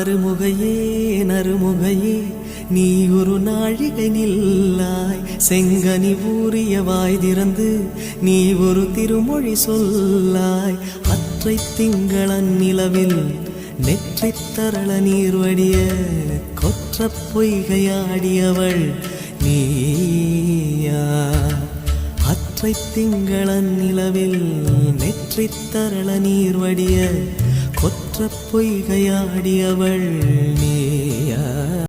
அருமுகையே நறுமுகையே நீ ஒரு நாழிகை நில்லாய் செங்கனி ஊறிய வாய் திறந்து நீ ஒரு திருமொழி சொல்லாய் அற்றை திங்களன் நிலவில் நெற்றி தரள நீர் வடிய கொற்ற பொய்கையாடியவள் நீயா அற்றை திங்களன் நிலவில் நெற்றி தரள நீர் வடிய கொற்ற பொய்கையாடியவள் நீயா